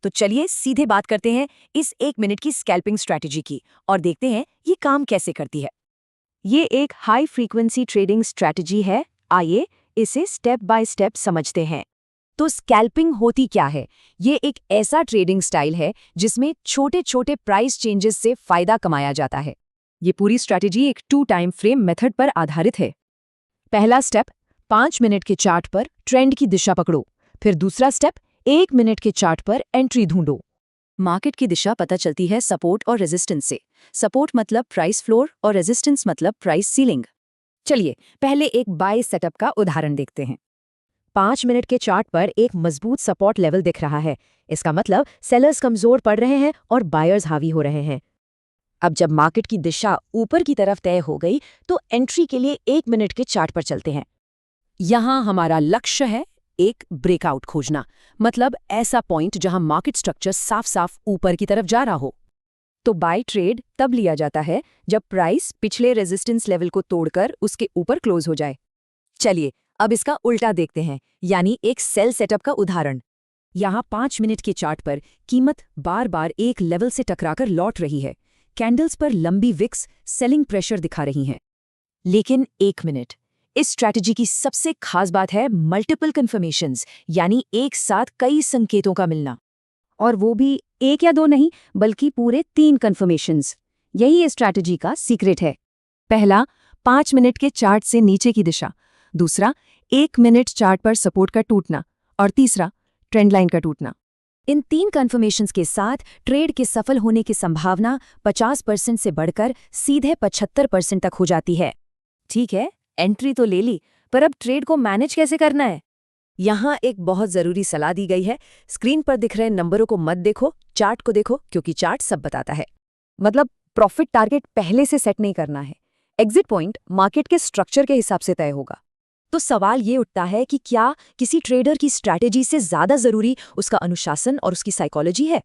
तो चलिए सीधे बात करते हैं इस 1 मिनट की स्कैल्पिंग स्ट्रैटेजी की और देखते हैं ये काम कैसे करती है। ये एक हाई फ्रीक्वेंसी ट्रेडिंग स्ट्रैटेजी है। आइए इसे स्टेप बाय स्टेप समझते हैं। तो स्कैल्पिंग होती क्या है? ये एक ऐसा ट्रेडिंग स्टाइल है जिसमें छोटे छोटे प्राइस चेंजेस से फायदा कमाया जाता है। ये पूरी स्ट्रैटेजी एक 2 टाइम फ्रेम मेथड पर आधारित है। पहला स्टेप, 5 मिनट के चार्ट पर ट्रेंड की दिशा पकड़ो। फिर दूसरा स्टेप, 1 मिनट के चार्ट पर एंट्री ढूंढो। मार्केट की दिशा पता चलती है सपोर्ट और रेजिस्टेंस से। सपोर्ट मतलब प्राइस फ्लोर और रेजिस्टेंस मतलब प्राइस सीलिंग। चलिए पहले एक बाय सेटअप का उदाहरण देखते हैं। 5 मिनट के चार्ट पर एक मजबूत सपोर्ट लेवल दिख रहा है। इसका मतलब सेलर्स कमजोर पड़ रहे हैं और बायर्स हावी हो रहे हैं। अब जब मार्केट की दिशा ऊपर की तरफ तय हो गई तो एंट्री के लिए 1 मिनट के चार्ट पर चलते हैं। यहां हमारा लक्ष्य है एक ब्रेकआउट खोजना, मतलब ऐसा पॉइंट जहां मार्केट स्ट्रक्चर साफ साफ ऊपर की तरफ जा रहा हो। तो बाय ट्रेड तब लिया जाता है जब प्राइस पिछले रेजिस्टेंस लेवल को तोड़कर उसके ऊपर क्लोज हो जाए। चलिए अब इसका उल्टा देखते हैं, यानी एक सेल सेटअप का उदाहरण। यहां 5 मिनट के चार्ट पर कीमत बार बार एक लेवल से टकराकर लौट रही है। कैंडल्स पर लंबी विक्स सेलिंग प्रेशर दिखा रही हैं। लेकिन 1 मिनट, इस स्ट्रैटेजी की सबसे खास बात है मल्टीपल कन्फर्मेशंस, यानी एक साथ कई संकेतों का मिलना। और वो भी 1 या 2 नहीं, बल्कि पूरे 3 कन्फर्मेशंस। यही इस स्ट्रैटेजी का सीक्रेट है। पहला, 5 मिनट के चार्ट से नीचे की दिशा। दूसरा, 1 मिनट चार्ट पर सपोर्ट का टूटना। और तीसरा, ट्रेंड लाइन का टूटना। इन 3 कन्फर्मेशंस के साथ ट्रेड के सफल होने की संभावना 50% से बढ़कर सीधे 75% तक हो जाती है। ठीक है, एंट्री तो ले ली, पर अब ट्रेड को मैनेज कैसे करना है? यहाँ एक बहुत जरूरी सलाह दी गई है। स्क्रीन पर दिख रहे नंबरों को मत देखो, चार्ट को देखो, क्योंकि चार्ट सब बताता है। मतलब प्रॉफिट टारगेट पहले से सेट नहीं करना है। एग्जिट पॉइंट मार्केट के स्ट्रक्चर के हिसाब से तय होगा। तो सवाल ये उठता है कि क्या किसी ट्रेडर की स्ट्रैटेजी से ज्यादा जरूरी उसका अनुशासन और उसकी साइकोलॉजी है?